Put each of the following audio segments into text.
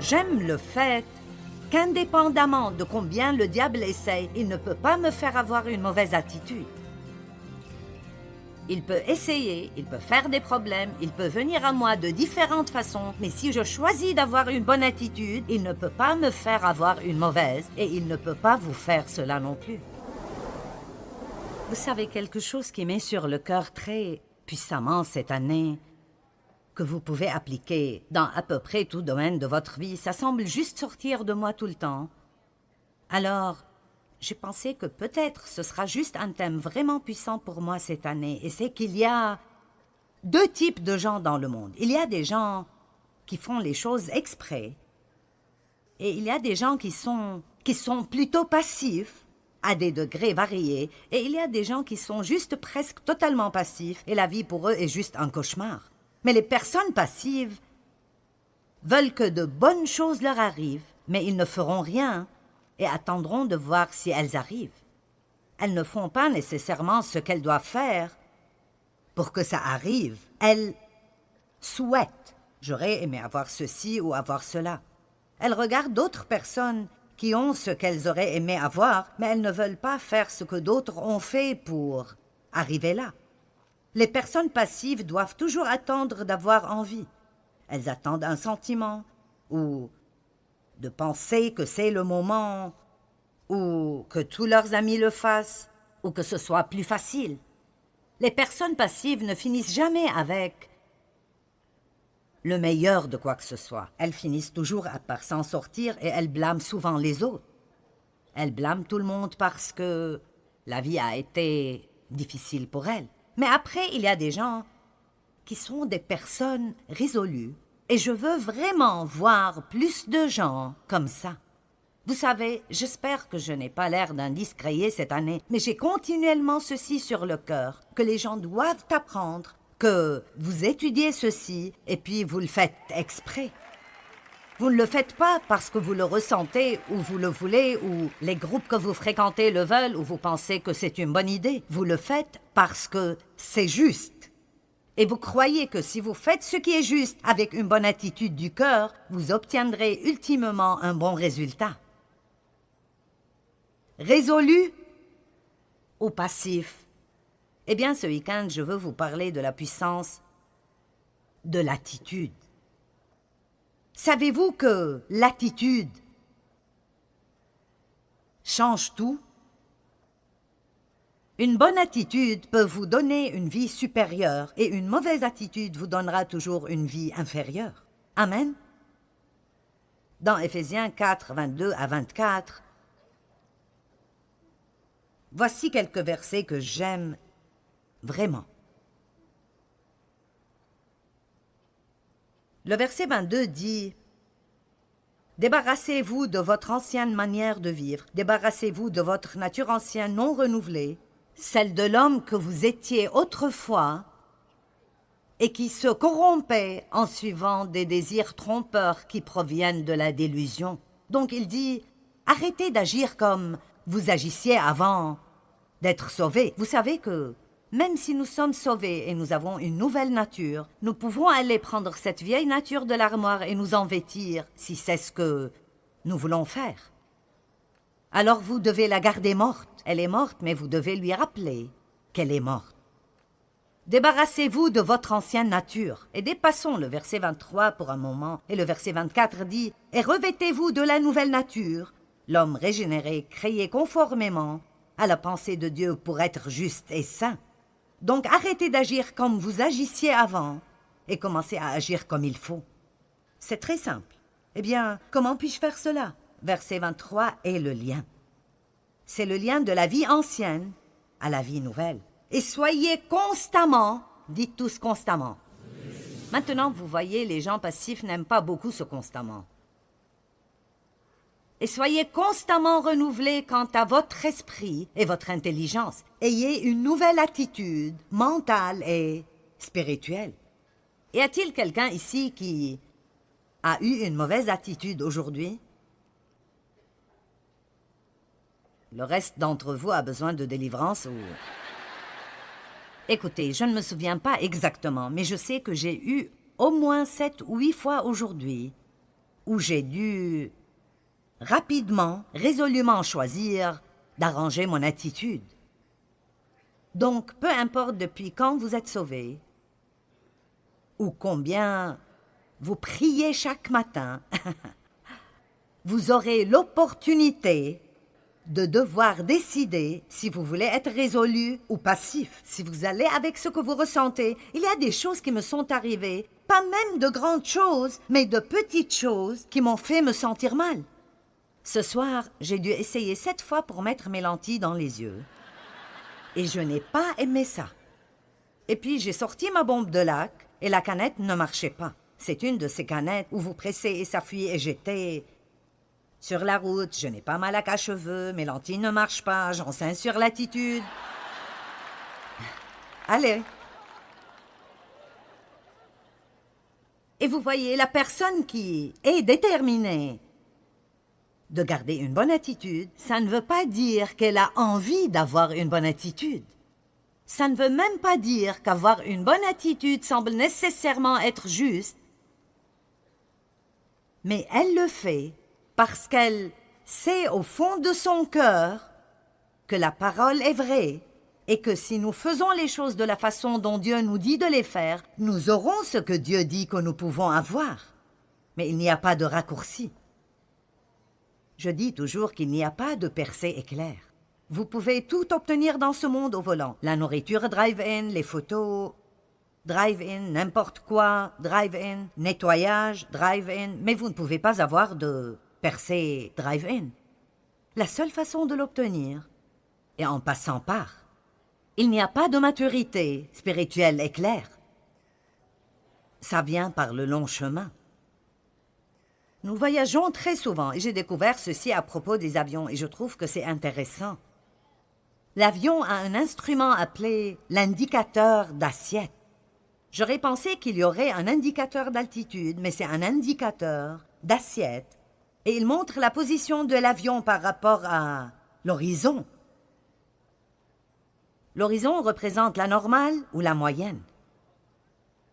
J'aime le fait qu'indépendamment de combien le diable essaye, il ne peut pas me faire avoir une mauvaise attitude. Il peut essayer, il peut faire des problèmes, il peut venir à moi de différentes façons, mais si je choisis d'avoir une bonne attitude, il ne peut pas me faire avoir une mauvaise, et il ne peut pas vous faire cela non plus. Vous savez, quelque chose qui met sur le cœur très puissamment cette année, que vous pouvez appliquer dans à peu près tout domaine de votre vie, ça semble juste sortir de moi tout le temps. Alors, j'ai pensé que peut-être ce sera juste un thème vraiment puissant pour moi cette année, et c'est qu'il y a deux types de gens dans le monde. Il y a des gens qui font les choses exprès, et il y a des gens qui sont plutôt passifs, à des degrés variés, et il y a des gens qui sont juste presque totalement passifs, et la vie pour eux est juste un cauchemar. Mais les personnes passives veulent que de bonnes choses leur arrivent, mais ils ne feront rien et attendront de voir si elles arrivent. Elles ne font pas nécessairement ce qu'elles doivent faire pour que ça arrive. Elles souhaitent. J'aurais aimé avoir ceci ou avoir cela. Elles regardent d'autres personnes qui ont ce qu'elles auraient aimé avoir, mais elles ne veulent pas faire ce que d'autres ont fait pour arriver là. Les personnes passives doivent toujours attendre d'avoir envie. Elles attendent un sentiment, ou de penser que c'est le moment, ou que tous leurs amis le fassent, ou que ce soit plus facile. Les personnes passives ne finissent jamais avec le meilleur de quoi que ce soit. Elles finissent toujours par s'en sortir et elles blâment souvent les autres. Elles blâment tout le monde parce que la vie a été difficile pour elles. Mais après, il y a des gens qui sont des personnes résolues. Et je veux vraiment voir plus de gens comme ça. Vous savez, j'espère que je n'ai pas l'air d'un discréé cette année, mais j'ai continuellement ceci sur le cœur, que les gens doivent apprendre, que vous étudiez ceci, et puis vous le faites exprès. Vous ne le faites pas parce que vous le ressentez ou vous le voulez ou les groupes que vous fréquentez le veulent ou vous pensez que c'est une bonne idée. Vous le faites parce que c'est juste. Et vous croyez que si vous faites ce qui est juste avec une bonne attitude du cœur, vous obtiendrez ultimement un bon résultat. Résolu ou passif? Eh bien, ce week-end, je veux vous parler de la puissance de l'attitude. Savez-vous que l'attitude change tout? Une bonne attitude peut vous donner une vie supérieure et une mauvaise attitude vous donnera toujours une vie inférieure. Amen. Dans Éphésiens 4, 22 à 24, voici quelques versets que j'aime vraiment. Le verset 22 dit « Débarrassez-vous de votre ancienne manière de vivre, débarrassez-vous de votre nature ancienne non renouvelée, celle de l'homme que vous étiez autrefois et qui se corrompait en suivant des désirs trompeurs qui proviennent de la délusion. » Donc il dit « Arrêtez d'agir comme vous agissiez avant d'être sauvés. » Vous savez que même si nous sommes sauvés et nous avons une nouvelle nature, nous pouvons aller prendre cette vieille nature de l'armoire et nous en vêtir si c'est ce que nous voulons faire. Alors vous devez la garder morte. Elle est morte, mais vous devez lui rappeler qu'elle est morte. Débarrassez-vous de votre ancienne nature. Et dépassons le verset 23 pour un moment. Et le verset 24 dit « Et revêtez-vous de la nouvelle nature, l'homme régénéré, créé conformément à la pensée de Dieu pour être juste et saint. » Donc arrêtez d'agir comme vous agissiez avant et commencez à agir comme il faut. C'est très simple. Eh bien, comment puis-je faire cela? Verset 23 est le lien. C'est le lien de la vie ancienne à la vie nouvelle. Et soyez constamment, dites tous constamment. Maintenant, vous voyez, les gens passifs n'aiment pas beaucoup ce constamment. Et soyez constamment renouvelés quant à votre esprit et votre intelligence. Ayez une nouvelle attitude mentale et spirituelle. Y a-t-il quelqu'un ici qui a eu une mauvaise attitude aujourd'hui? Le reste d'entre vous a besoin de délivrance ou... Écoutez, je ne me souviens pas exactement, mais je sais que j'ai eu au moins 7 ou 8 fois aujourd'hui où j'ai dû rapidement, résolument choisir d'arranger mon attitude. Donc, peu importe depuis quand vous êtes sauvé, ou combien vous priez chaque matin, vous aurez l'opportunité de devoir décider si vous voulez être résolu ou passif, si vous allez avec ce que vous ressentez. Il y a des choses qui me sont arrivées, pas même de grandes choses, mais de petites choses qui m'ont fait me sentir mal. Ce soir, j'ai dû essayer 7 fois pour mettre mes lentilles dans les yeux. Et je n'ai pas aimé ça. Et puis j'ai sorti ma bombe de lac et la canette ne marchait pas. C'est une de ces canettes où vous pressez et ça fuit et j'étais sur la route, je n'ai pas ma laque à cheveux, mes lentilles ne marchent pas, j'enseigne sur l'attitude. Allez. Et vous voyez, la personne qui est déterminée de garder une bonne attitude, ça ne veut pas dire qu'elle a envie d'avoir une bonne attitude. Ça ne veut même pas dire qu'avoir une bonne attitude semble nécessairement être juste. Mais elle le fait parce qu'elle sait au fond de son cœur que la parole est vraie et que si nous faisons les choses de la façon dont Dieu nous dit de les faire, nous aurons ce que Dieu dit que nous pouvons avoir. Mais il n'y a pas de raccourci. Je dis toujours qu'il n'y a pas de percée éclair. Vous pouvez tout obtenir dans ce monde au volant. La nourriture drive-in, les photos drive-in, n'importe quoi drive-in, nettoyage drive-in, mais vous ne pouvez pas avoir de percée drive-in. La seule façon de l'obtenir est en passant par. Il n'y a pas de maturité spirituelle éclair. Ça vient par le long chemin. Nous voyageons très souvent et j'ai découvert ceci à propos des avions et je trouve que c'est intéressant. L'avion a un instrument appelé l'indicateur d'assiette. J'aurais pensé qu'il y aurait un indicateur d'altitude, mais c'est un indicateur d'assiette et il montre la position de l'avion par rapport à l'horizon. L'horizon représente la normale ou la moyenne.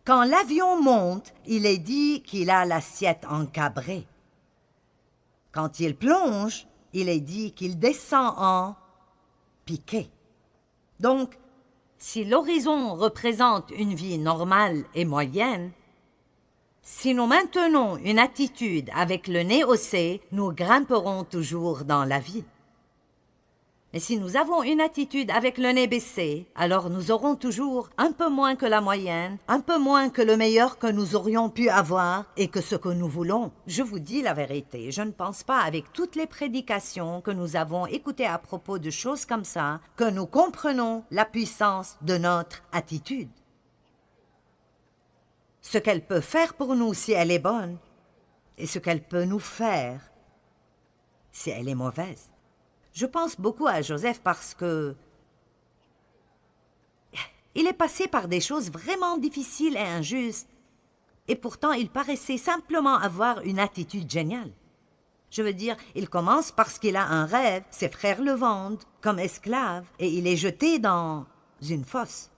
Quand l'avion monte, il est dit qu'il a l'assiette encabrée. Quand il plonge, il est dit qu'il descend en piqué. Donc, si l'horizon représente une vie normale et moyenne, si nous maintenons une attitude avec le nez haussé, nous grimperons toujours dans la vie. Mais si nous avons une attitude avec le nez baissé, alors nous aurons toujours un peu moins que la moyenne, un peu moins que le meilleur que nous aurions pu avoir et que ce que nous voulons. Je vous dis la vérité, je ne pense pas avec toutes les prédications que nous avons écoutées à propos de choses comme ça, que nous comprenons la puissance de notre attitude. Ce qu'elle peut faire pour nous si elle est bonne et ce qu'elle peut nous faire si elle est mauvaise. Je pense beaucoup à Joseph parce que il est passé par des choses vraiment difficiles et injustes et pourtant il paraissait simplement avoir une attitude géniale. Je veux dire, il commence parce qu'il a un rêve, ses frères le vendent comme esclave et il est jeté dans une fosse.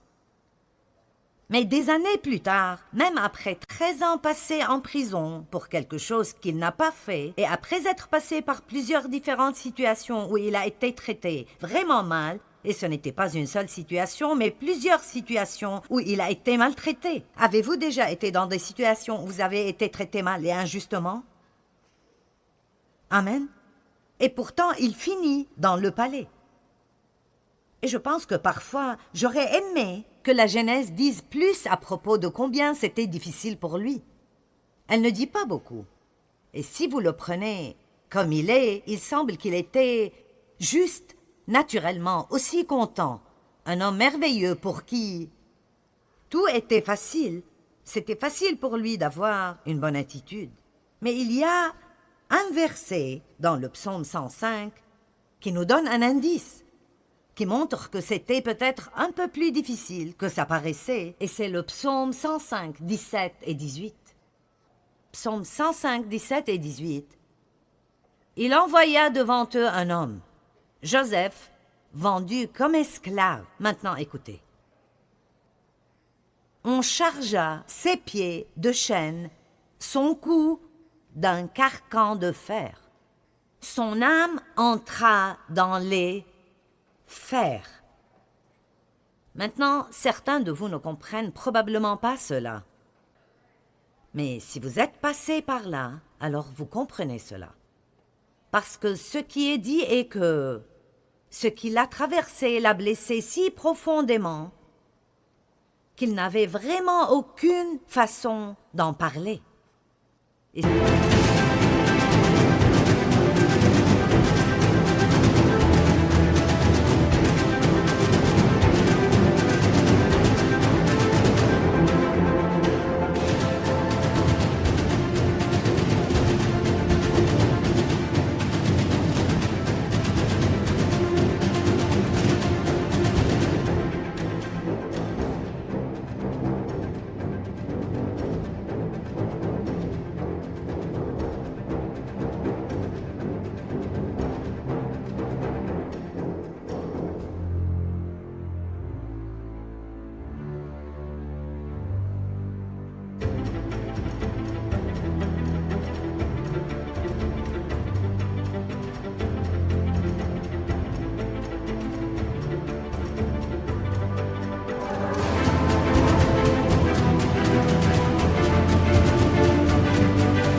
Mais des années plus tard, même après 13 ans passés en prison pour quelque chose qu'il n'a pas fait, et après être passé par plusieurs différentes situations où il a été traité vraiment mal, et ce n'était pas une seule situation, mais plusieurs situations où il a été maltraité. Avez-vous déjà été dans des situations où vous avez été traité mal et injustement? Amen. Et pourtant, il finit dans le palais. Et je pense que parfois, j'aurais aimé que la Genèse dise plus à propos de combien c'était difficile pour lui. Elle ne dit pas beaucoup. Et si vous le prenez comme il est, il semble qu'il était juste, naturellement, aussi content. Un homme merveilleux pour qui tout était facile. C'était facile pour lui d'avoir une bonne attitude. Mais il y a un verset dans le psaume 105 qui nous donne un indice, qui montre que c'était peut-être un peu plus difficile que ça paraissait, et c'est le psaume 105, 17 et 18. Psaume 105, 17 et 18. Il envoya devant eux un homme, Joseph, vendu comme esclave. Maintenant, écoutez. On chargea ses pieds de chaînes, son cou d'un carcan de fer. Son âme entra dans les fers. Maintenant, certains de vous ne comprennent probablement pas cela. Mais si vous êtes passé par là, alors vous comprenez cela. Parce que ce qui est dit est que ce qui l'a traversé l'a blessé si profondément qu'il n'avait vraiment aucune façon d'en parler.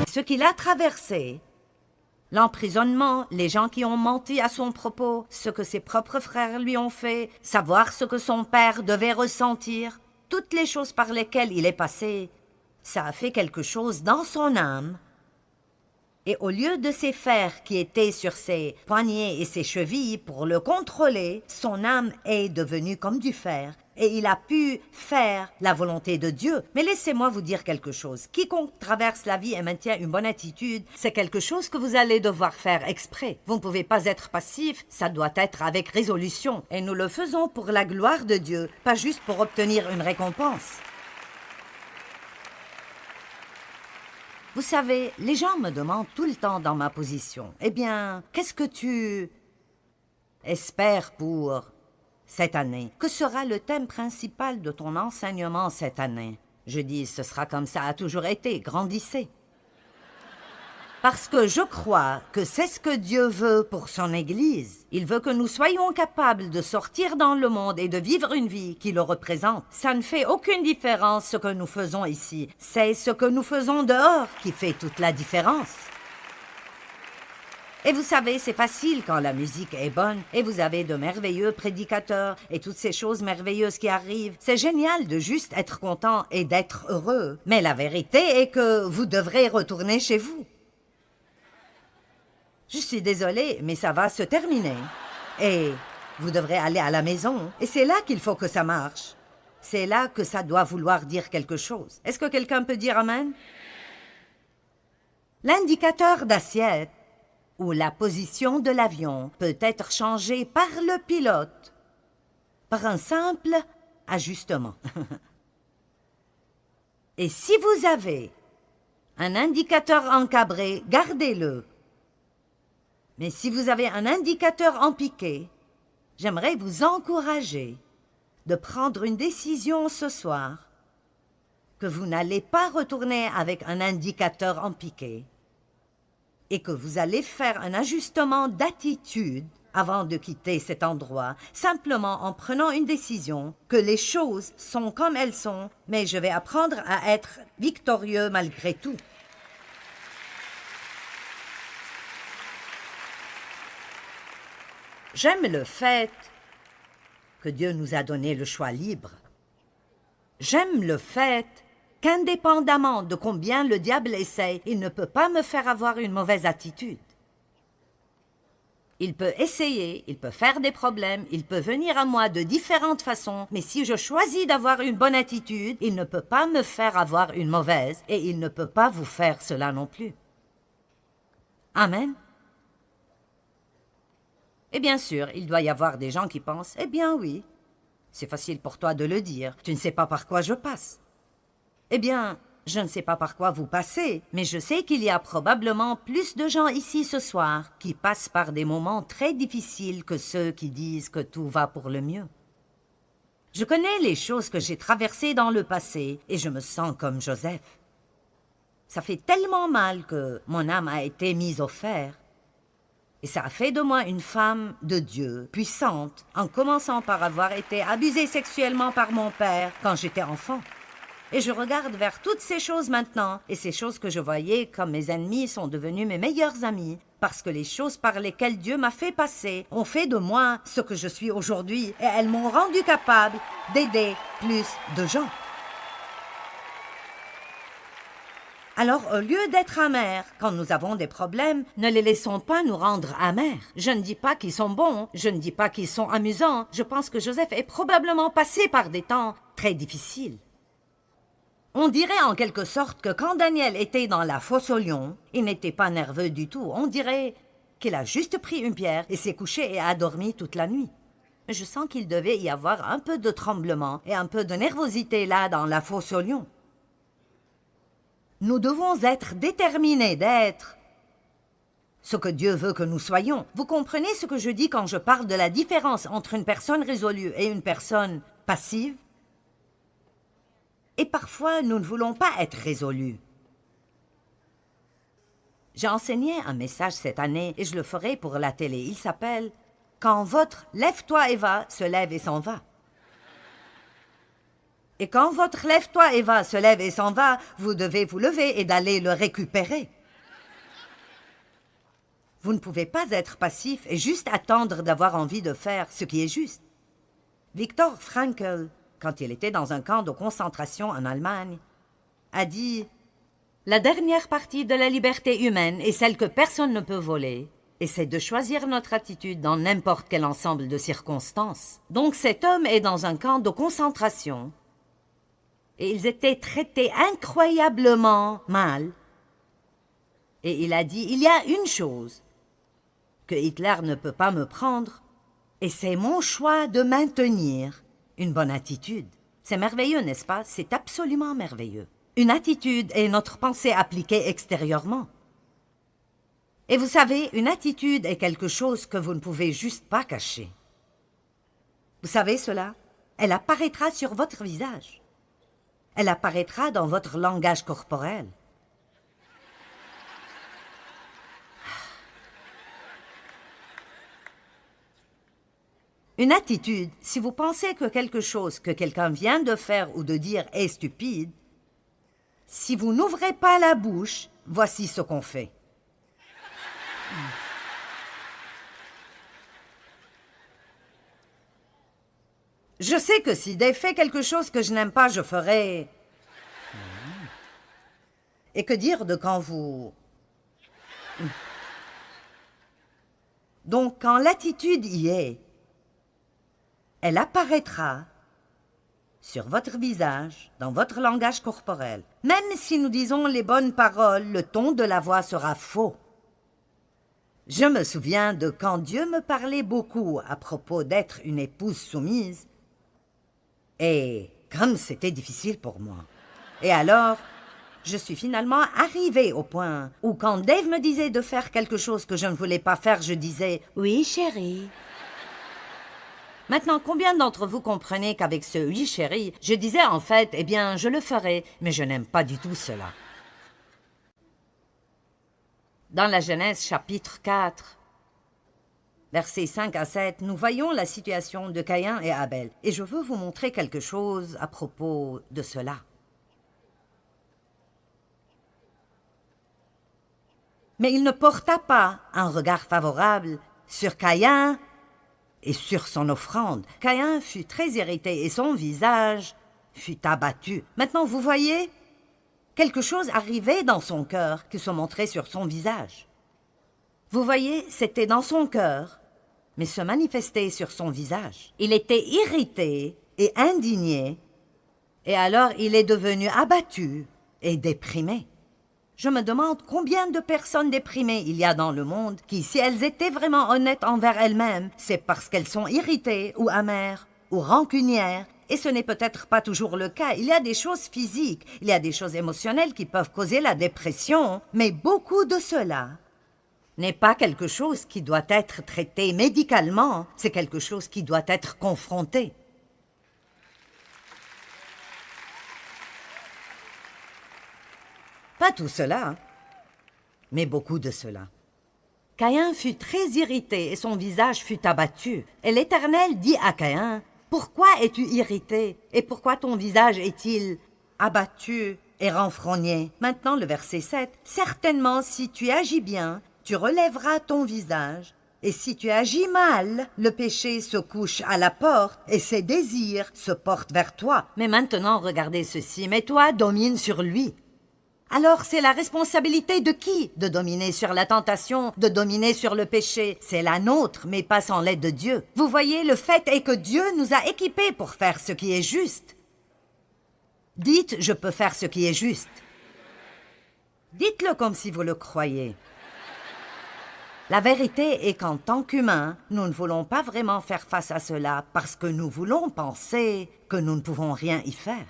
Ce qu'il a traversé, l'emprisonnement, les gens qui ont menti à son propos, ce que ses propres frères lui ont fait, savoir ce que son père devait ressentir, toutes les choses par lesquelles il est passé, ça a fait quelque chose dans son âme. Et au lieu de ses fers qui étaient sur ses poignets et ses chevilles pour le contrôler, son âme est devenue comme du fer. Et il a pu faire la volonté de Dieu. Mais laissez-moi vous dire quelque chose. Quiconque traverse la vie et maintient une bonne attitude, c'est quelque chose que vous allez devoir faire exprès. Vous ne pouvez pas être passif, ça doit être avec résolution. Et nous le faisons pour la gloire de Dieu, pas juste pour obtenir une récompense. Vous savez, les gens me demandent tout le temps dans ma position, eh bien, qu'est-ce que tu espères pour cette année? Que sera le thème principal de ton enseignement cette année? Je dis, ce sera comme ça a toujours été, grandissez. Parce que je crois que c'est ce que Dieu veut pour son Église. Il veut que nous soyons capables de sortir dans le monde et de vivre une vie qui le représente. Ça ne fait aucune différence ce que nous faisons ici. C'est ce que nous faisons dehors qui fait toute la différence. Et vous savez, c'est facile quand la musique est bonne et vous avez de merveilleux prédicateurs et toutes ces choses merveilleuses qui arrivent. C'est génial de juste être content et d'être heureux. Mais la vérité est que vous devrez retourner chez vous. Je suis désolée, mais ça va se terminer. Et vous devrez aller à la maison. Et c'est là qu'il faut que ça marche. C'est là que ça doit vouloir dire quelque chose. Est-ce que quelqu'un peut dire amen? L'indicateur d'assiette ou la position de l'avion peut être changé par le pilote par un simple ajustement. Et si vous avez un indicateur encabré, gardez-le. Mais si vous avez un indicateur en piqué, j'aimerais vous encourager de prendre une décision ce soir que vous n'allez pas retourner avec un indicateur en piqué et que vous allez faire un ajustement d'attitude avant de quitter cet endroit, simplement en prenant une décision que les choses sont comme elles sont, mais je vais apprendre à être victorieux malgré tout. J'aime le fait que Dieu nous a donné le choix libre. J'aime le fait qu'indépendamment de combien le diable essaie, il ne peut pas me faire avoir une mauvaise attitude. Il peut essayer, il peut faire des problèmes, il peut venir à moi de différentes façons, mais si je choisis d'avoir une bonne attitude, il ne peut pas me faire avoir une mauvaise, et il ne peut pas vous faire cela non plus. Amen. Et bien sûr, il doit y avoir des gens qui pensent « Eh bien oui, c'est facile pour toi de le dire, tu ne sais pas par quoi je passe. » Eh bien, je ne sais pas par quoi vous passez, mais je sais qu'il y a probablement plus de gens ici ce soir qui passent par des moments très difficiles que ceux qui disent que tout va pour le mieux. Je connais les choses que j'ai traversées dans le passé et je me sens comme Joseph. Ça fait tellement mal que mon âme a été mise au fer. Et ça a fait de moi une femme de Dieu, puissante, en commençant par avoir été abusée sexuellement par mon père quand j'étais enfant. Et je regarde vers toutes ces choses maintenant, et ces choses que je voyais comme mes ennemis sont devenues mes meilleurs amis, parce que les choses par lesquelles Dieu m'a fait passer ont fait de moi ce que je suis aujourd'hui, et elles m'ont rendu capable d'aider plus de gens. Alors, au lieu d'être amers quand nous avons des problèmes, ne les laissons pas nous rendre amers. Je ne dis pas qu'ils sont bons, je ne dis pas qu'ils sont amusants. Je pense que Joseph est probablement passé par des temps très difficiles. On dirait en quelque sorte que quand Daniel était dans la fosse aux lions, il n'était pas nerveux du tout. On dirait qu'il a juste pris une pierre et s'est couché et a dormi toute la nuit. Je sens qu'il devait y avoir un peu de tremblement et un peu de nervosité là dans la fosse aux lions. Nous devons être déterminés d'être ce que Dieu veut que nous soyons. Vous comprenez ce que je dis quand je parle de la différence entre une personne résolue et une personne passive? Et parfois, nous ne voulons pas être résolus. J'ai enseigné un message cette année et je le ferai pour la télé. Il s'appelle « Quand votre lève-toi et va se lève et s'en va ». Et quand votre lève-toi et va se lève et s'en va, vous devez vous lever et d'aller le récupérer. Vous ne pouvez pas être passif et juste attendre d'avoir envie de faire ce qui est juste. Viktor Frankl, quand il était dans un camp de concentration en Allemagne, a dit « La dernière partie de la liberté humaine est celle que personne ne peut voler, et c'est de choisir notre attitude dans n'importe quel ensemble de circonstances. » Donc cet homme est dans un camp de concentration, et ils étaient traités incroyablement mal. Et il a dit, il y a une chose que Hitler ne peut pas me prendre, et c'est mon choix de maintenir une bonne attitude. C'est merveilleux, n'est-ce pas? C'est absolument merveilleux. Une attitude est notre pensée appliquée extérieurement. Et vous savez, une attitude est quelque chose que vous ne pouvez juste pas cacher. Vous savez cela? Elle apparaîtra sur votre visage. Elle apparaîtra dans votre langage corporel. Une attitude, si vous pensez que quelque chose que quelqu'un vient de faire ou de dire est stupide, si vous n'ouvrez pas la bouche, voici ce qu'on fait. Je sais que si Dave fait quelque chose que je n'aime pas, je ferai... Et que dire de quand vous... Donc, quand l'attitude y est, elle apparaîtra sur votre visage, dans votre langage corporel. Même si nous disons les bonnes paroles, le ton de la voix sera faux. Je me souviens de quand Dieu me parlait beaucoup à propos d'être une épouse soumise, et comme c'était difficile pour moi. Et alors, je suis finalement arrivée au point où quand Dave me disait de faire quelque chose que je ne voulais pas faire, je disais « Oui, chérie ». Maintenant, combien d'entre vous comprenez qu'avec ce « oui, chérie », je disais en fait « Eh bien, je le ferai », mais je n'aime pas du tout cela. Dans la Genèse chapitre 4, versets 5 à 7, nous voyons la situation de Caïn et Abel. Et je veux vous montrer quelque chose à propos de cela. Mais il ne porta pas un regard favorable sur Caïn et sur son offrande. Caïn fut très irrité et son visage fut abattu. Maintenant, vous voyez, quelque chose arrivait dans son cœur qui se montrait sur son visage. Vous voyez, c'était dans son cœur, mais se manifestait sur son visage. Il était irrité et indigné, et alors il est devenu abattu et déprimé. Je me demande combien de personnes déprimées il y a dans le monde qui, si elles étaient vraiment honnêtes envers elles-mêmes, c'est parce qu'elles sont irritées ou amères ou rancunières, et ce n'est peut-être pas toujours le cas. Il y a des choses physiques, il y a des choses émotionnelles qui peuvent causer la dépression, mais beaucoup de cela n'est pas quelque chose qui doit être traité médicalement, c'est quelque chose qui doit être confronté. Pas tout cela, hein, mais beaucoup de cela. Caïn fut très irrité et son visage fut abattu. Et l'Éternel dit à Caïn, « Pourquoi es-tu irrité et pourquoi ton visage est-il abattu et renfrogné ?» Maintenant le verset 7, « Certainement si tu agis bien, tu relèveras ton visage. Et si tu agis mal, le péché se couche à la porte et ses désirs se portent vers toi. Mais maintenant regardez ceci, mais toi domine sur lui. » Alors c'est la responsabilité de qui de dominer sur la tentation, de dominer sur le péché? C'est la nôtre, mais pas sans l'aide de Dieu. Vous voyez, le fait est que Dieu nous a équipés pour faire ce qui est juste. Dites, je peux faire ce qui est juste. Dites-le comme si vous le croyez. La vérité est qu'en tant qu'humains, nous ne voulons pas vraiment faire face à cela parce que nous voulons penser que nous ne pouvons rien y faire.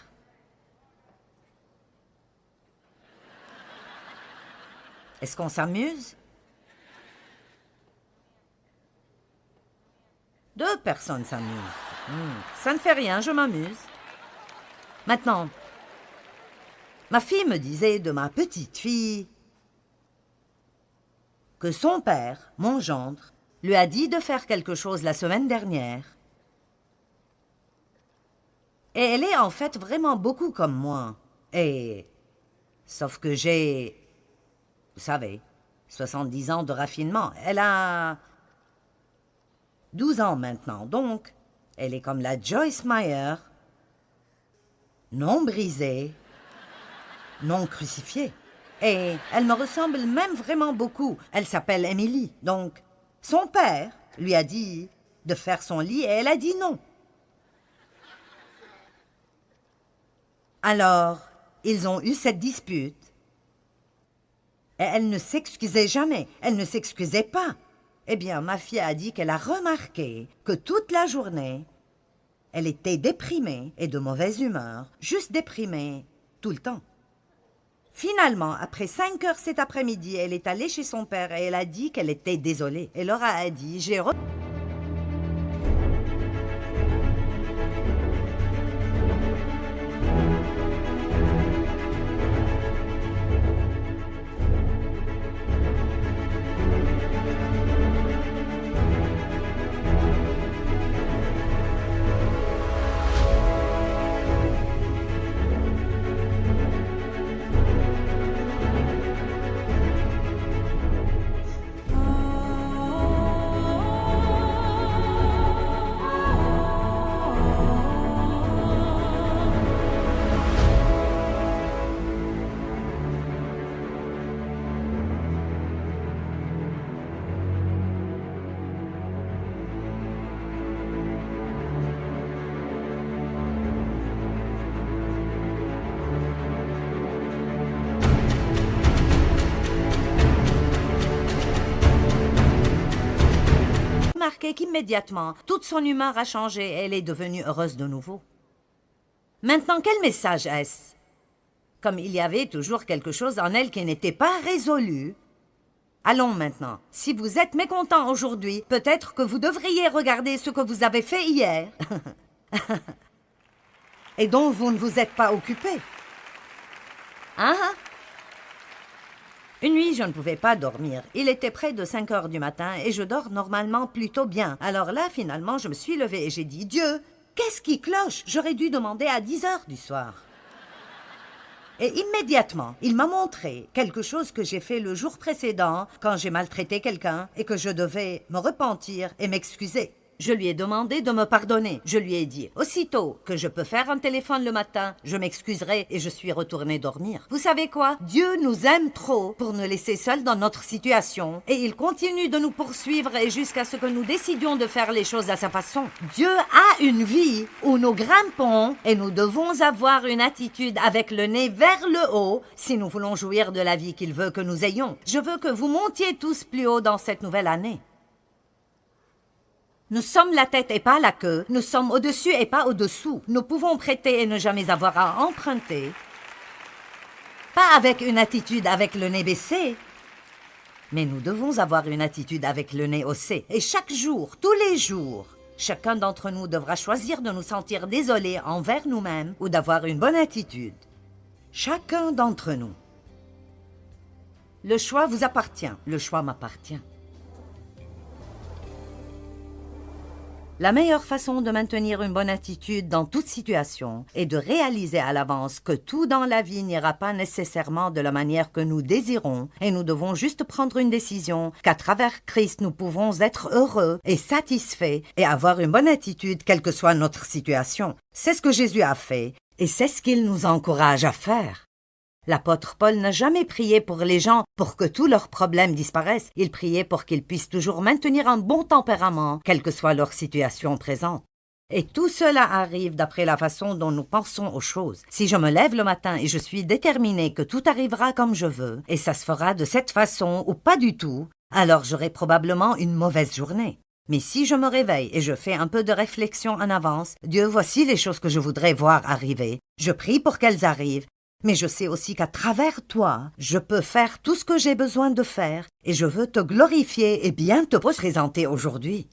Est-ce qu'on s'amuse? 2 personnes s'amusent. Ça ne fait rien, je m'amuse. Maintenant, ma fille me disait de ma petite fille que son père, mon gendre, lui a dit de faire quelque chose la semaine dernière. Et elle est en fait vraiment beaucoup comme moi. Sauf que j'ai... Vous savez, 70 ans de raffinement. Elle a 12 ans maintenant, donc elle est comme la Joyce Meyer, non brisée, non crucifiée. Et elle me ressemble même vraiment beaucoup. Elle s'appelle Emily, donc son père lui a dit de faire son lit et elle a dit non. Alors, ils ont eu cette dispute. Et elle ne s'excusait jamais, elle ne s'excusait pas. Eh bien, ma fille a dit qu'elle a remarqué que toute la journée, elle était déprimée et de mauvaise humeur, juste déprimée tout le temps. Finalement, après 5 heures cet après-midi, elle est allée chez son père et elle a dit qu'elle était désolée. Et Laura a dit, j'ai remarqué qu'immédiatement, toute son humeur a changé et elle est devenue heureuse de nouveau. Maintenant, quel message est-ce? Comme il y avait toujours quelque chose en elle qui n'était pas résolu. Allons maintenant, si vous êtes mécontent aujourd'hui, peut-être que vous devriez regarder ce que vous avez fait hier et dont vous ne vous êtes pas occupé. Une nuit, je ne pouvais pas dormir. Il était près de 5 heures du matin et je dors normalement plutôt bien. Alors là, finalement, je me suis levée et j'ai dit « Dieu, qu'est-ce qui cloche? J'aurais dû demander à 10 heures du soir. » Et immédiatement, il m'a montré quelque chose que j'ai fait le jour précédent quand j'ai maltraité quelqu'un et que je devais me repentir et m'excuser. Je lui ai demandé de me pardonner. Je lui ai dit, aussitôt que je peux faire un téléphone le matin, je m'excuserai et je suis retournée dormir. Vous savez quoi? Dieu nous aime trop pour nous laisser seuls dans notre situation et il continue de nous poursuivre et jusqu'à ce que nous décidions de faire les choses à sa façon. Dieu a une vie où nous grimpons et nous devons avoir une attitude avec le nez vers le haut si nous voulons jouir de la vie qu'il veut que nous ayons. Je veux que vous montiez tous plus haut dans cette nouvelle année. Nous sommes la tête et pas la queue. Nous sommes au-dessus et pas au-dessous. Nous pouvons prêter et ne jamais avoir à emprunter. Pas avec une attitude avec le nez baissé. Mais nous devons avoir une attitude avec le nez haussé. Et chaque jour, tous les jours, chacun d'entre nous devra choisir de nous sentir désolé envers nous-mêmes ou d'avoir une bonne attitude. Chacun d'entre nous. Le choix vous appartient, le choix m'appartient. La meilleure façon de maintenir une bonne attitude dans toute situation est de réaliser à l'avance que tout dans la vie n'ira pas nécessairement de la manière que nous désirons et nous devons juste prendre une décision qu'à travers Christ nous pouvons être heureux et satisfaits et avoir une bonne attitude quelle que soit notre situation. C'est ce que Jésus a fait et c'est ce qu'il nous encourage à faire. L'apôtre Paul n'a jamais prié pour les gens pour que tous leurs problèmes disparaissent. Il priait pour qu'ils puissent toujours maintenir un bon tempérament, quelle que soit leur situation présente. Et tout cela arrive d'après la façon dont nous pensons aux choses. Si je me lève le matin et je suis déterminé que tout arrivera comme je veux, et ça se fera de cette façon ou pas du tout, alors j'aurai probablement une mauvaise journée. Mais si je me réveille et je fais un peu de réflexion en avance, Dieu, voici les choses que je voudrais voir arriver. Je prie pour qu'elles arrivent. Mais je sais aussi qu'à travers toi, je peux faire tout ce que j'ai besoin de faire et je veux te glorifier et bien te présenter aujourd'hui.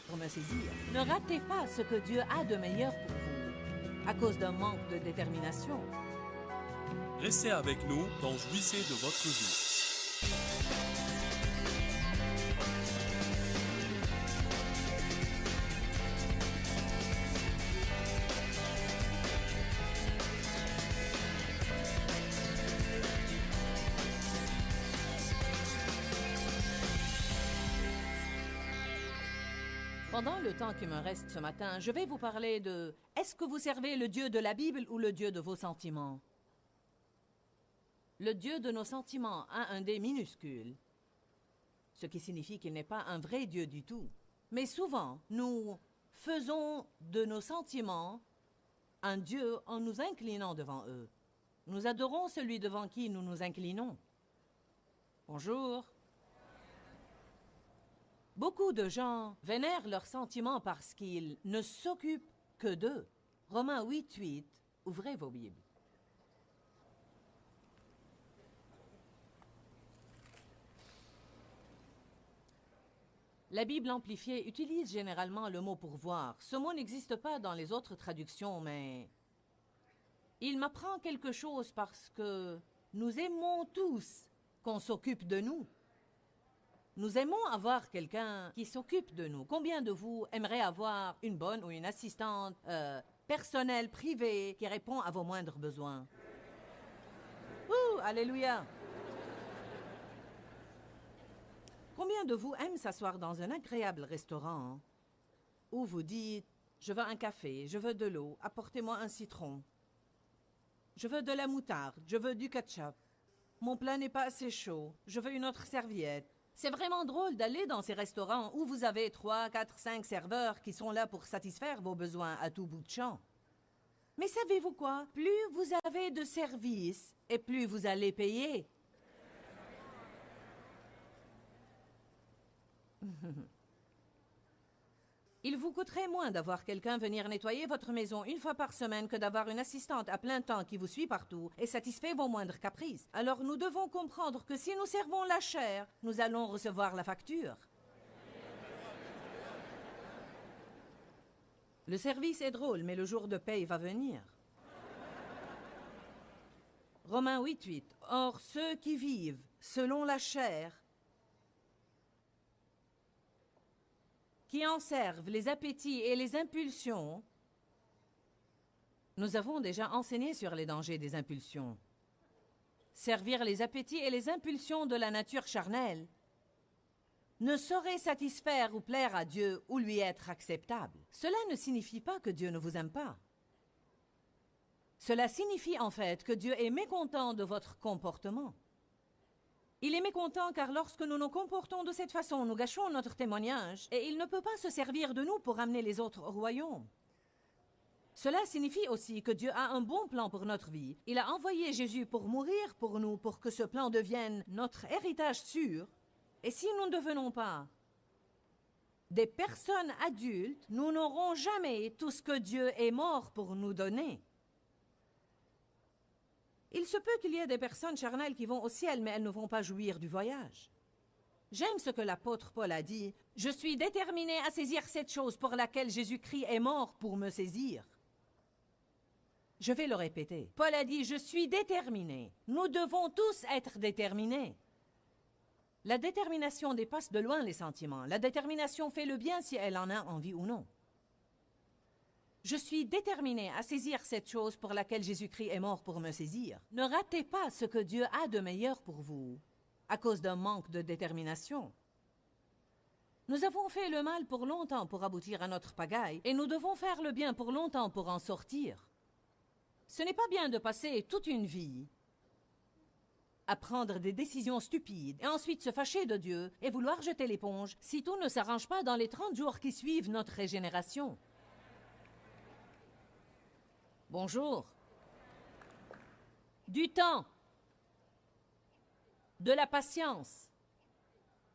Pour me saisir, ne ratez pas ce que Dieu a de meilleur pour vous, à cause d'un manque de détermination. Restez avec nous, donc jouissez de votre vie. Pendant le temps qui me reste ce matin, je vais vous parler de « Est-ce que vous servez le Dieu de la Bible ou le Dieu de vos sentiments ?» Le Dieu de nos sentiments a un D minuscule, ce qui signifie qu'il n'est pas un vrai Dieu du tout. Mais souvent, nous faisons de nos sentiments un Dieu en nous inclinant devant eux. Nous adorons celui devant qui nous nous inclinons. Bonjour. Beaucoup de gens vénèrent leurs sentiments parce qu'ils ne s'occupent que d'eux. Romains 8:8, ouvrez vos Bibles. La Bible amplifiée utilise généralement le mot pourvoir. Ce mot n'existe pas dans les autres traductions, mais il m'apprend quelque chose parce que nous aimons tous qu'on s'occupe de nous. Nous aimons avoir quelqu'un qui s'occupe de nous. Combien de vous aimeraient avoir une bonne ou une assistante personnelle, privée, qui répond à vos moindres besoins? Ouh, alléluia! Combien de vous aiment s'asseoir dans un agréable restaurant où vous dites « Je veux un café, je veux de l'eau, apportez-moi un citron. Je veux de la moutarde, je veux du ketchup. Mon plat n'est pas assez chaud, je veux une autre serviette. » C'est vraiment drôle d'aller dans ces restaurants où vous avez 3, 4, 5 serveurs qui sont là pour satisfaire vos besoins à tout bout de champ. Mais savez-vous quoi? Plus vous avez de services et plus vous allez payer. Il vous coûterait moins d'avoir quelqu'un venir nettoyer votre maison une fois par semaine que d'avoir une assistante à plein temps qui vous suit partout et satisfait vos moindres caprices. Alors nous devons comprendre que si nous servons la chair, nous allons recevoir la facture. Le service est drôle, mais le jour de paye va venir. Romains 8:8. Or, ceux qui vivent selon la chair, qui en servent les appétits et les impulsions, nous avons déjà enseigné sur les dangers des impulsions. Servir les appétits et les impulsions de la nature charnelle ne saurait satisfaire ou plaire à Dieu ou lui être acceptable. Cela ne signifie pas que Dieu ne vous aime pas. Cela signifie en fait que Dieu est mécontent de votre comportement. Il est mécontent car lorsque nous nous comportons de cette façon, nous gâchons notre témoignage et il ne peut pas se servir de nous pour amener les autres au royaume. Cela signifie aussi que Dieu a un bon plan pour notre vie. Il a envoyé Jésus pour mourir pour nous, pour que ce plan devienne notre héritage sûr. Et si nous ne devenons pas des personnes adultes, nous n'aurons jamais tout ce que Dieu est mort pour nous donner. Il se peut qu'il y ait des personnes charnelles qui vont au ciel, mais elles ne vont pas jouir du voyage. J'aime ce que l'apôtre Paul a dit. « Je suis déterminé à saisir cette chose pour laquelle Jésus-Christ est mort pour me saisir. » Je vais le répéter. Paul a dit « Je suis déterminé. » Nous devons tous être déterminés. La détermination dépasse de loin les sentiments. La détermination fait le bien si elle en a envie ou non. Je suis déterminé à saisir cette chose pour laquelle Jésus-Christ est mort pour me saisir. Ne ratez pas ce que Dieu a de meilleur pour vous à cause d'un manque de détermination. Nous avons fait le mal pour longtemps pour aboutir à notre pagaille et nous devons faire le bien pour longtemps pour en sortir. Ce n'est pas bien de passer toute une vie à prendre des décisions stupides et ensuite se fâcher de Dieu et vouloir jeter l'éponge si tout ne s'arrange pas dans les 30 jours qui suivent notre régénération. Bonjour. Du temps. De la patience.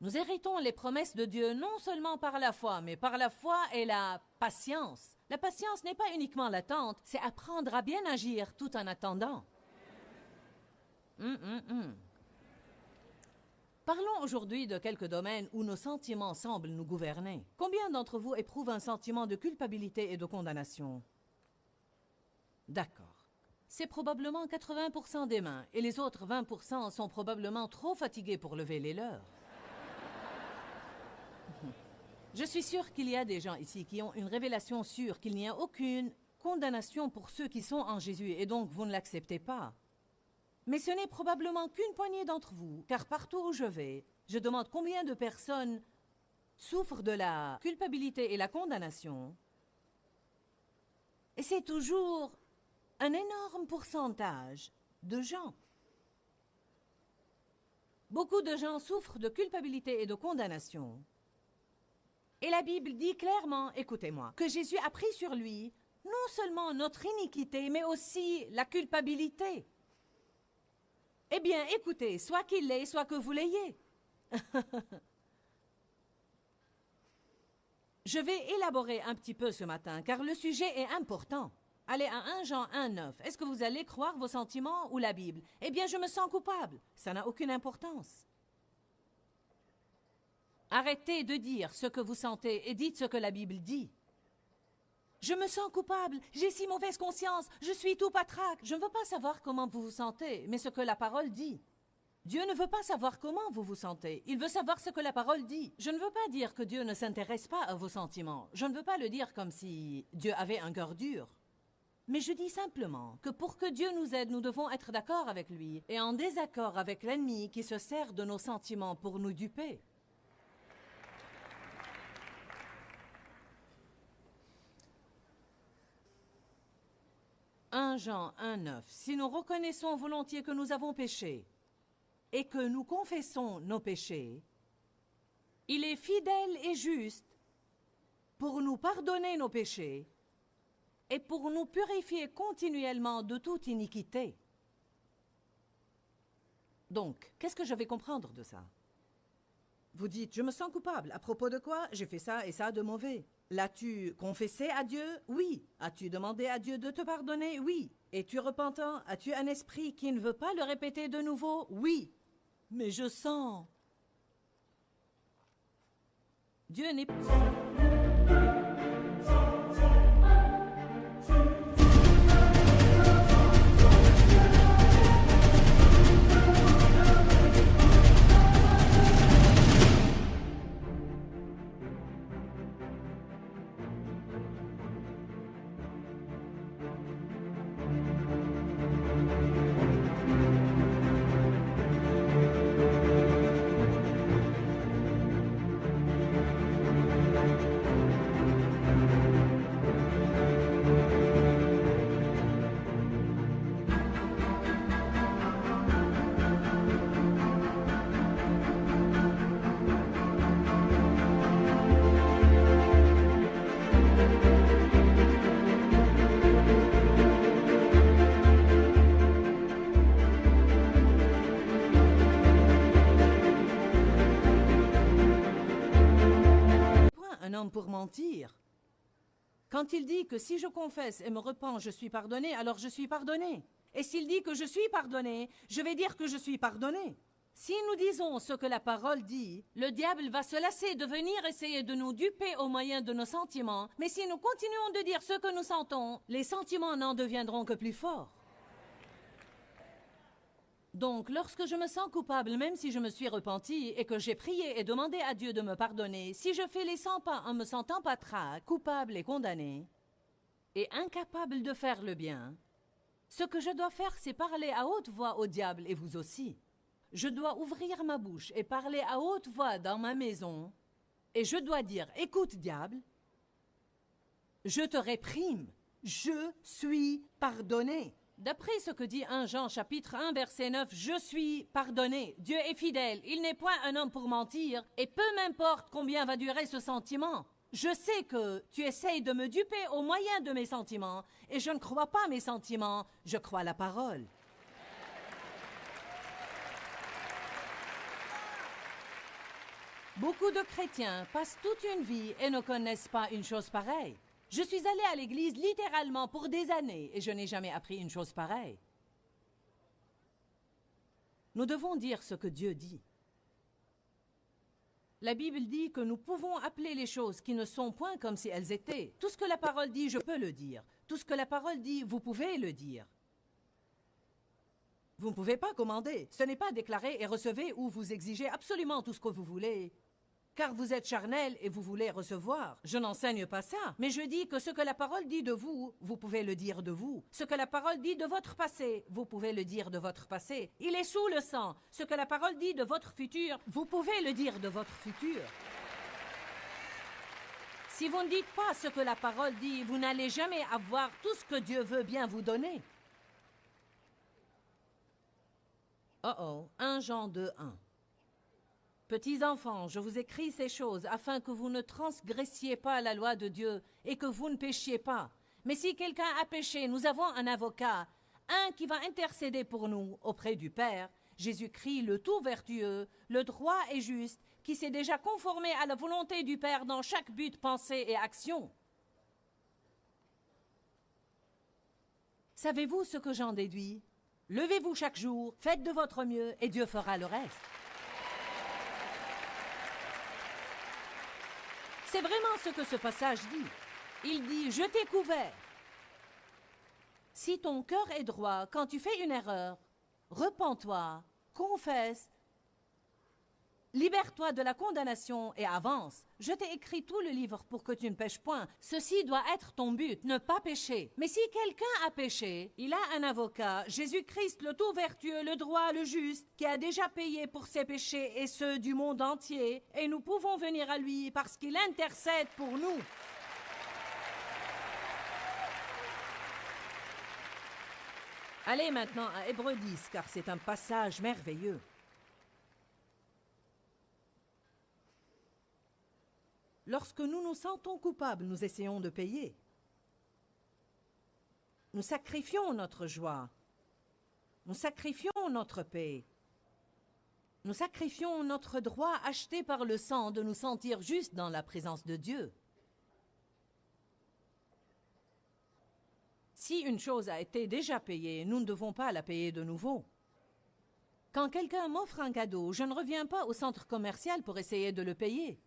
Nous héritons les promesses de Dieu non seulement par la foi, mais par la foi et la patience. La patience n'est pas uniquement l'attente, c'est apprendre à bien agir tout en attendant. Parlons aujourd'hui de quelques domaines où nos sentiments semblent nous gouverner. Combien d'entre vous éprouvent un sentiment de culpabilité et de condamnation? D'accord. C'est probablement 80% des mains, et les autres 20% sont probablement trop fatigués pour lever les leurs. Je suis sûre qu'il y a des gens ici qui ont une révélation sûre qu'il n'y a aucune condamnation pour ceux qui sont en Jésus, et donc vous ne l'acceptez pas. Mais ce n'est probablement qu'une poignée d'entre vous, car partout où je vais, je demande combien de personnes souffrent de la culpabilité et la condamnation. Et c'est toujours un énorme pourcentage de gens. Beaucoup de gens souffrent de culpabilité et de condamnation. Et la Bible dit clairement, écoutez-moi, que Jésus a pris sur lui non seulement notre iniquité, mais aussi la culpabilité. Eh bien, écoutez, soit qu'il l'ait, soit que vous l'ayez. Je vais élaborer un petit peu ce matin, car le sujet est important. Allez à 1 Jean 1,9. Est-ce que vous allez croire vos sentiments ou la Bible? Eh bien, je me sens coupable. Ça n'a aucune importance. Arrêtez de dire ce que vous sentez et dites ce que la Bible dit. Je me sens coupable, j'ai si mauvaise conscience, je suis tout patraque. Je ne veux pas savoir comment vous vous sentez, mais ce que la parole dit. Dieu ne veut pas savoir comment vous vous sentez, il veut savoir ce que la parole dit. Je ne veux pas dire que Dieu ne s'intéresse pas à vos sentiments. Je ne veux pas le dire comme si Dieu avait un cœur dur. Mais je dis simplement que pour que Dieu nous aide, nous devons être d'accord avec lui et en désaccord avec l'ennemi qui se sert de nos sentiments pour nous duper. « 1 Jean 1,9 Si nous reconnaissons volontiers que nous avons péché et que nous confessons nos péchés, il est fidèle et juste pour nous pardonner nos péchés et pour nous purifier continuellement de toute iniquité. » Donc, qu'est-ce que je vais comprendre de ça? Vous dites, je me sens coupable. À propos de quoi? J'ai fait ça et ça de mauvais. L'as-tu confessé à Dieu? Oui. As-tu demandé à Dieu de te pardonner? Oui. Es-tu repentant? As-tu un esprit qui ne veut pas le répéter de nouveau? Oui. Mais je sens. Dieu n'est pas... pour mentir. Quand il dit que si je confesse et me repens, je suis pardonné, alors je suis pardonné. Et s'il dit que je suis pardonné, je vais dire que je suis pardonné. Si nous disons ce que la parole dit, le diable va se lasser de venir essayer de nous duper au moyen de nos sentiments, mais si nous continuons de dire ce que nous sentons, les sentiments n'en deviendront que plus forts. Donc, lorsque je me sens coupable, même si je me suis repenti et que j'ai prié et demandé à Dieu de me pardonner, si je fais les 100 pas en me sentant patraque, coupable et condamné, et incapable de faire le bien, ce que je dois faire, c'est parler à haute voix au diable et vous aussi. Je dois ouvrir ma bouche et parler à haute voix dans ma maison, et je dois dire, écoute diable, je te réprime, je suis pardonné. D'après ce que dit 1 Jean chapitre 1 verset 9, je suis pardonné. Dieu est fidèle, il n'est point un homme pour mentir, et peu m'importe combien va durer ce sentiment. Je sais que tu essayes de me duper au moyen de mes sentiments, et je ne crois pas mes sentiments, je crois la parole. Beaucoup de chrétiens passent toute une vie et ne connaissent pas une chose pareille. Je suis allée à l'église littéralement pour des années et je n'ai jamais appris une chose pareille. Nous devons dire ce que Dieu dit. La Bible dit que nous pouvons appeler les choses qui ne sont point comme si elles étaient. Tout ce que la parole dit, je peux le dire. Tout ce que la parole dit, vous pouvez le dire. Vous ne pouvez pas commander. Ce n'est pas déclarer et recevez où vous exigez absolument tout ce que vous voulez. Car vous êtes charnel et vous voulez recevoir. Je n'enseigne pas ça, mais je dis que ce que la parole dit de vous, vous pouvez le dire de vous. Ce que la parole dit de votre passé, vous pouvez le dire de votre passé. Il est sous le sang. Ce que la parole dit de votre futur, vous pouvez le dire de votre futur. Si vous ne dites pas ce que la parole dit, vous n'allez jamais avoir tout ce que Dieu veut bien vous donner. 1 Jean 2:1. Petits enfants, je vous écris ces choses afin que vous ne transgressiez pas la loi de Dieu et que vous ne péchiez pas. Mais si quelqu'un a péché, nous avons un avocat, un qui va intercéder pour nous auprès du Père, Jésus-Christ le tout vertueux, le droit et juste, qui s'est déjà conformé à la volonté du Père dans chaque but, pensée et action. Savez-vous ce que j'en déduis? Levez-vous chaque jour, faites de votre mieux et Dieu fera le reste. C'est vraiment ce que ce passage dit. Il dit « Je t'ai couvert ». Si ton cœur est droit, quand tu fais une erreur, repens-toi, confesse, libère-toi de la condamnation et avance. Je t'ai écrit tout le livre pour que tu ne pêches point. Ceci doit être ton but, ne pas pécher. Mais si quelqu'un a péché, il a un avocat, Jésus-Christ le tout vertueux, le droit, le juste, qui a déjà payé pour ses péchés et ceux du monde entier, et nous pouvons venir à lui parce qu'il intercède pour nous. Allez maintenant à Hébreux 10, car c'est un passage merveilleux. Lorsque nous nous sentons coupables, nous essayons de payer. Nous sacrifions notre joie. Nous sacrifions notre paix. Nous sacrifions notre droit acheté par le sang de nous sentir justes dans la présence de Dieu. Si une chose a été déjà payée, nous ne devons pas la payer de nouveau. Quand quelqu'un m'offre un cadeau, je ne reviens pas au centre commercial pour essayer de le payer.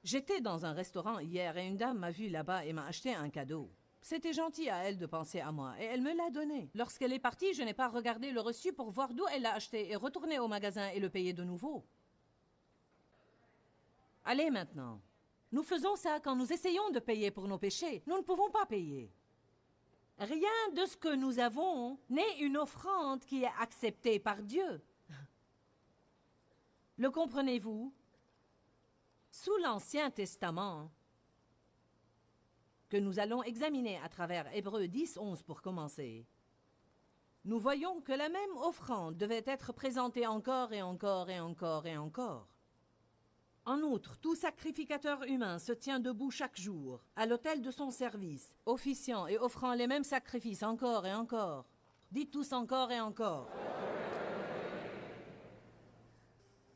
J'étais dans un restaurant hier et une dame m'a vu là-bas et m'a acheté un cadeau. C'était gentil à elle de penser à moi et elle me l'a donné. Lorsqu'elle est partie, je n'ai pas regardé le reçu pour voir d'où elle l'a acheté et retourné au magasin et le payer de nouveau. Allez maintenant. Nous faisons ça quand nous essayons de payer pour nos péchés. Nous ne pouvons pas payer. Rien de ce que nous avons n'est une offrande qui est acceptée par Dieu. Le comprenez-vous? Sous l'Ancien Testament, que nous allons examiner à travers Hébreux 10, 11 pour commencer, nous voyons que la même offrande devait être présentée encore et encore et encore et encore. En outre, tout sacrificateur humain se tient debout chaque jour, à l'autel de son service, officiant et offrant les mêmes sacrifices encore et encore. Dites tous encore et encore.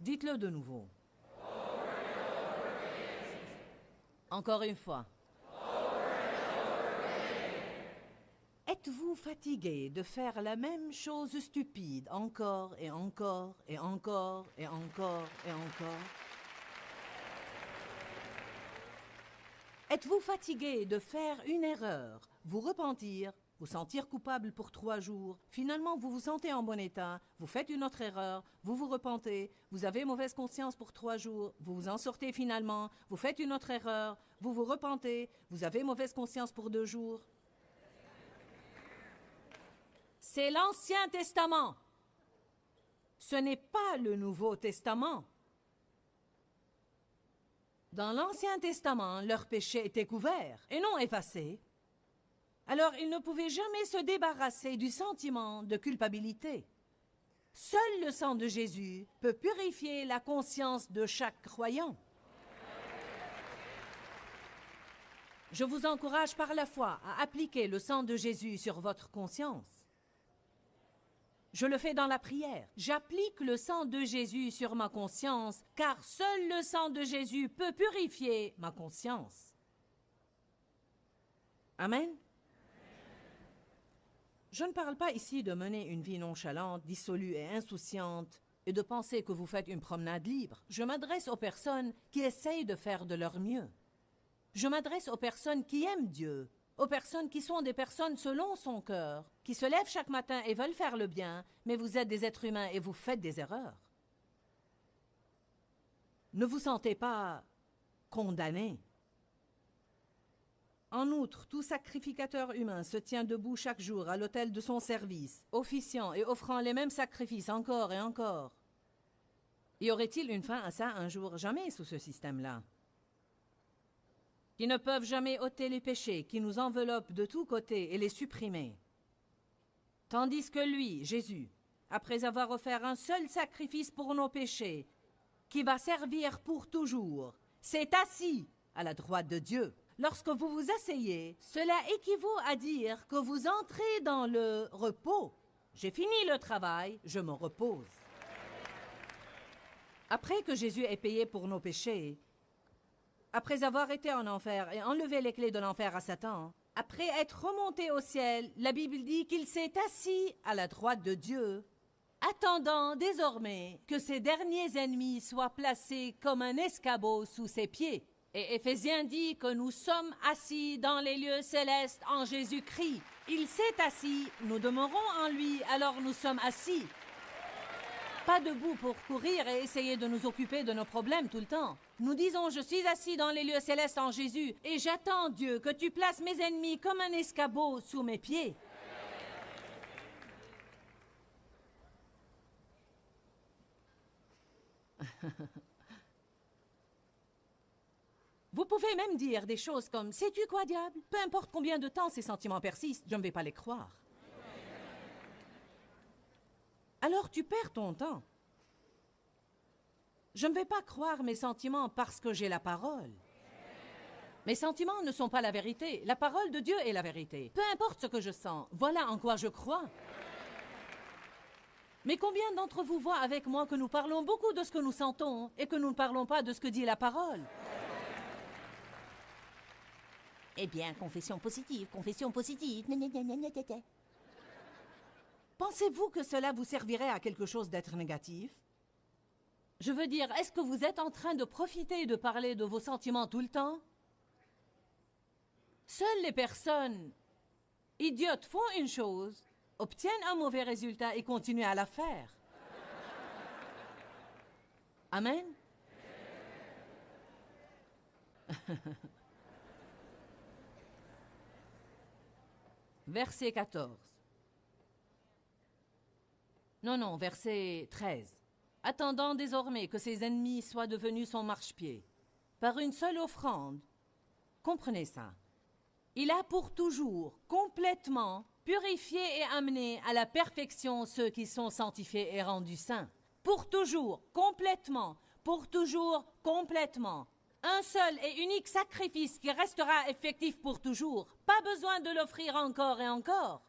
Dites-le de nouveau. Encore une fois. Êtes-vous fatigué de faire la même chose stupide encore et encore et encore et encore et encore? Êtes-vous fatigué de faire une erreur, vous repentir, vous sentir coupable pour 3 jours, finalement vous vous sentez en bon état, vous faites une autre erreur, vous vous repentez, vous avez mauvaise conscience pour 3 jours, vous vous en sortez finalement, vous faites une autre erreur, vous vous repentez, vous avez mauvaise conscience pour 2 jours? C'est l'Ancien Testament. Ce n'est pas le Nouveau Testament. Dans l'Ancien Testament, leurs péchés étaient couverts et non effacés. Alors, ils ne pouvaient jamais se débarrasser du sentiment de culpabilité. Seul le sang de Jésus peut purifier la conscience de chaque croyant. Je vous encourage par la foi à appliquer le sang de Jésus sur votre conscience. Je le fais dans la prière. J'applique le sang de Jésus sur ma conscience, car seul le sang de Jésus peut purifier ma conscience. Amen. Je ne parle pas ici de mener une vie nonchalante, dissolue et insouciante, et de penser que vous faites une promenade libre. Je m'adresse aux personnes qui essayent de faire de leur mieux. Je m'adresse aux personnes qui aiment Dieu, aux personnes qui sont des personnes selon son cœur, qui se lèvent chaque matin et veulent faire le bien, mais vous êtes des êtres humains et vous faites des erreurs. Ne vous sentez pas condamné. En outre, tout sacrificateur humain se tient debout chaque jour à l'autel de son service, officiant et offrant les mêmes sacrifices encore et encore. Y aurait-il une fin à ça un jour? Jamais sous ce système-là. Qui ne peuvent jamais ôter les péchés, qui nous enveloppent de tous côtés et les supprimer. Tandis que lui, Jésus, après avoir offert un seul sacrifice pour nos péchés, qui va servir pour toujours, s'est assis à la droite de Dieu. Lorsque vous vous asseyez, cela équivaut à dire que vous entrez dans le repos. J'ai fini le travail, je me repose. Après que Jésus ait payé pour nos péchés, après avoir été en enfer et enlevé les clés de l'enfer à Satan, après être remonté au ciel, la Bible dit qu'il s'est assis à la droite de Dieu, attendant désormais que ses derniers ennemis soient placés comme un escabeau sous ses pieds. Et Éphésiens dit que nous sommes assis dans les lieux célestes en Jésus-Christ. Il s'est assis, nous demeurons en lui, alors nous sommes assis. Pas debout pour courir et essayer de nous occuper de nos problèmes tout le temps. Nous disons, je suis assis dans les lieux célestes en Jésus et j'attends, Dieu, que tu places mes ennemis comme un escabeau sous mes pieds. Vous pouvez même dire des choses comme « Sais-tu quoi, diable? Peu importe combien de temps ces sentiments persistent, je ne vais pas les croire. » Alors tu perds ton temps. Je ne vais pas croire mes sentiments parce que j'ai la parole. Mes sentiments ne sont pas la vérité. La parole de Dieu est la vérité. Peu importe ce que je sens, voilà en quoi je crois. Mais combien d'entre vous voient avec moi que nous parlons beaucoup de ce que nous sentons et que nous ne parlons pas de ce que dit la parole? Eh bien, confession positive, confession positive. Pensez-vous que cela vous servirait à quelque chose d'être négatif? Je veux dire, est-ce que vous êtes en train de profiter de parler de vos sentiments tout le temps? Seules les personnes idiotes font une chose, obtiennent un mauvais résultat et continuent à la faire. Amen? Verset 14. Non, verset 13. Attendant désormais que ses ennemis soient devenus son marchepied, par une seule offrande. Comprenez ça. Il a pour toujours complètement purifié et amené à la perfection ceux qui sont sanctifiés et rendus saints. Pour toujours, complètement, pour toujours, complètement. Un seul et unique sacrifice qui restera effectif pour toujours. Pas besoin de l'offrir encore et encore.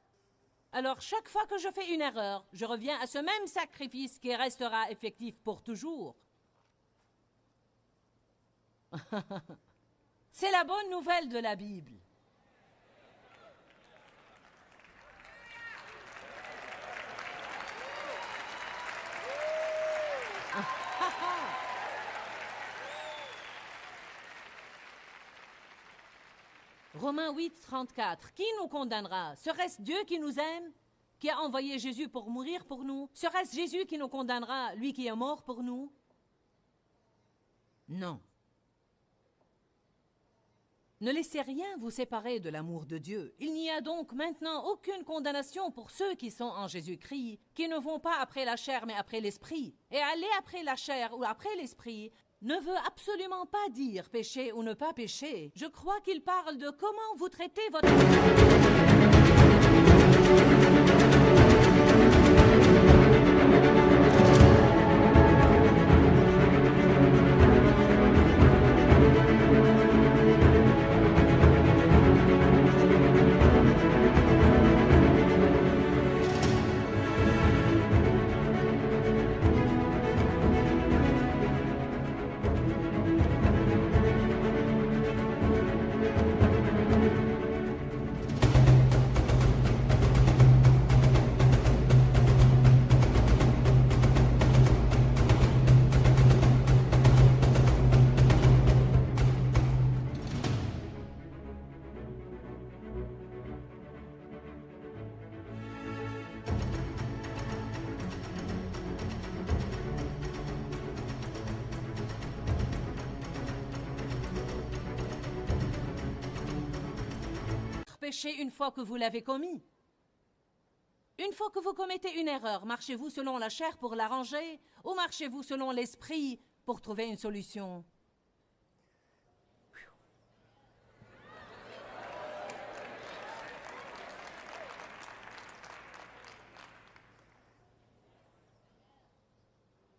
Alors, chaque fois que je fais une erreur, je reviens à ce même sacrifice qui restera effectif pour toujours. C'est la bonne nouvelle de la Bible. Romains 8, 34. Qui nous condamnera? Serait-ce Dieu qui nous aime, qui a envoyé Jésus pour mourir pour nous? Serait-ce Jésus qui nous condamnera, lui qui est mort pour nous? Non. Ne laissez rien vous séparer de l'amour de Dieu. Il n'y a donc maintenant aucune condamnation pour ceux qui sont en Jésus-Christ, qui ne vont pas après la chair mais après l'esprit. Et aller après la chair ou après l'esprit ne veut absolument pas dire pécher ou ne pas pécher. Je crois qu'il parle de comment vous traitez votre... péché une fois que vous l'avez commis. Une fois que vous commettez une erreur, marchez-vous selon la chair pour l'arranger ou marchez-vous selon l'esprit pour trouver une solution?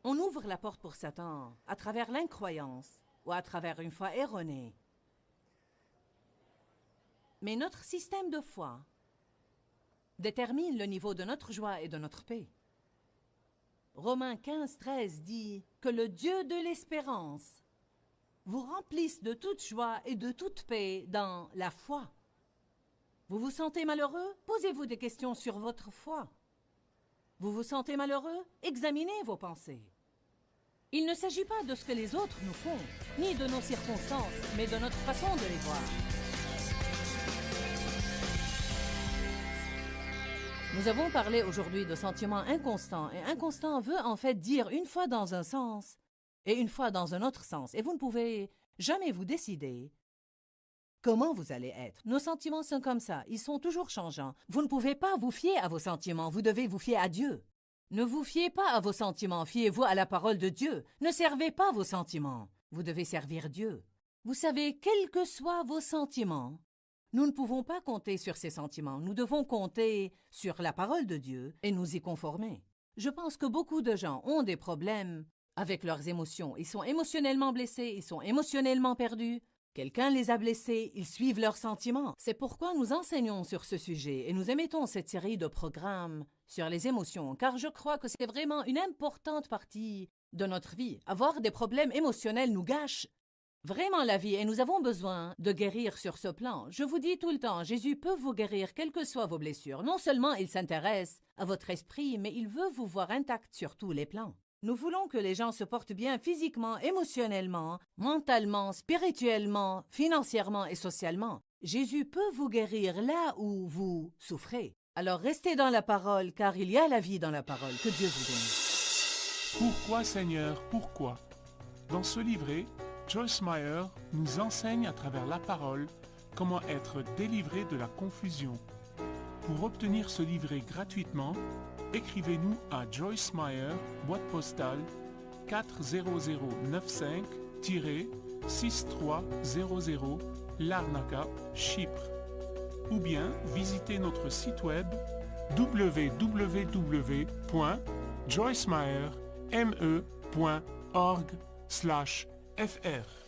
On ouvre la porte pour Satan à travers l'incroyance ou à travers une foi erronée. Mais notre système de foi détermine le niveau de notre joie et de notre paix. Romains 15, 13 dit que le Dieu de l'espérance vous remplisse de toute joie et de toute paix dans la foi. Vous vous sentez malheureux? Posez-vous des questions sur votre foi. Vous vous sentez malheureux? Examinez vos pensées. Il ne s'agit pas de ce que les autres nous font, ni de nos circonstances, mais de notre façon de les voir. Nous avons parlé aujourd'hui de sentiments inconstants, et inconstant veut en fait dire une fois dans un sens et une fois dans un autre sens, et vous ne pouvez jamais vous décider comment vous allez être. Nos sentiments sont comme ça, ils sont toujours changeants. Vous ne pouvez pas vous fier à vos sentiments, vous devez vous fier à Dieu. Ne vous fiez pas à vos sentiments, fiez-vous à la parole de Dieu. Ne servez pas vos sentiments, vous devez servir Dieu. Vous savez, quels que soient vos sentiments, nous ne pouvons pas compter sur ces sentiments. Nous devons compter sur la parole de Dieu et nous y conformer. Je pense que beaucoup de gens ont des problèmes avec leurs émotions. Ils sont émotionnellement blessés, ils sont émotionnellement perdus. Quelqu'un les a blessés, ils suivent leurs sentiments. C'est pourquoi nous enseignons sur ce sujet et nous émettons cette série de programmes sur les émotions, car je crois que c'est vraiment une importante partie de notre vie. Avoir des problèmes émotionnels nous gâche vraiment la vie et nous avons besoin de guérir sur ce plan. Je vous dis tout le temps, Jésus peut vous guérir quelles que soient vos blessures. Non seulement il s'intéresse à votre esprit, mais il veut vous voir intact sur tous les plans. Nous voulons que les gens se portent bien physiquement, émotionnellement, mentalement, spirituellement, financièrement et socialement. Jésus peut vous guérir là où vous souffrez. Alors restez dans la parole, car il y a la vie dans la parole. Que Dieu vous bénisse. Pourquoi, Seigneur, pourquoi? Dans ce livret, Joyce Meyer nous enseigne à travers la parole comment être délivré de la confusion. Pour obtenir ce livret gratuitement, écrivez-nous à Joyce Meyer, boîte postale 40095-6300, Larnaca, Chypre. Ou bien visitez notre site web www.joycemeyer.org/fr.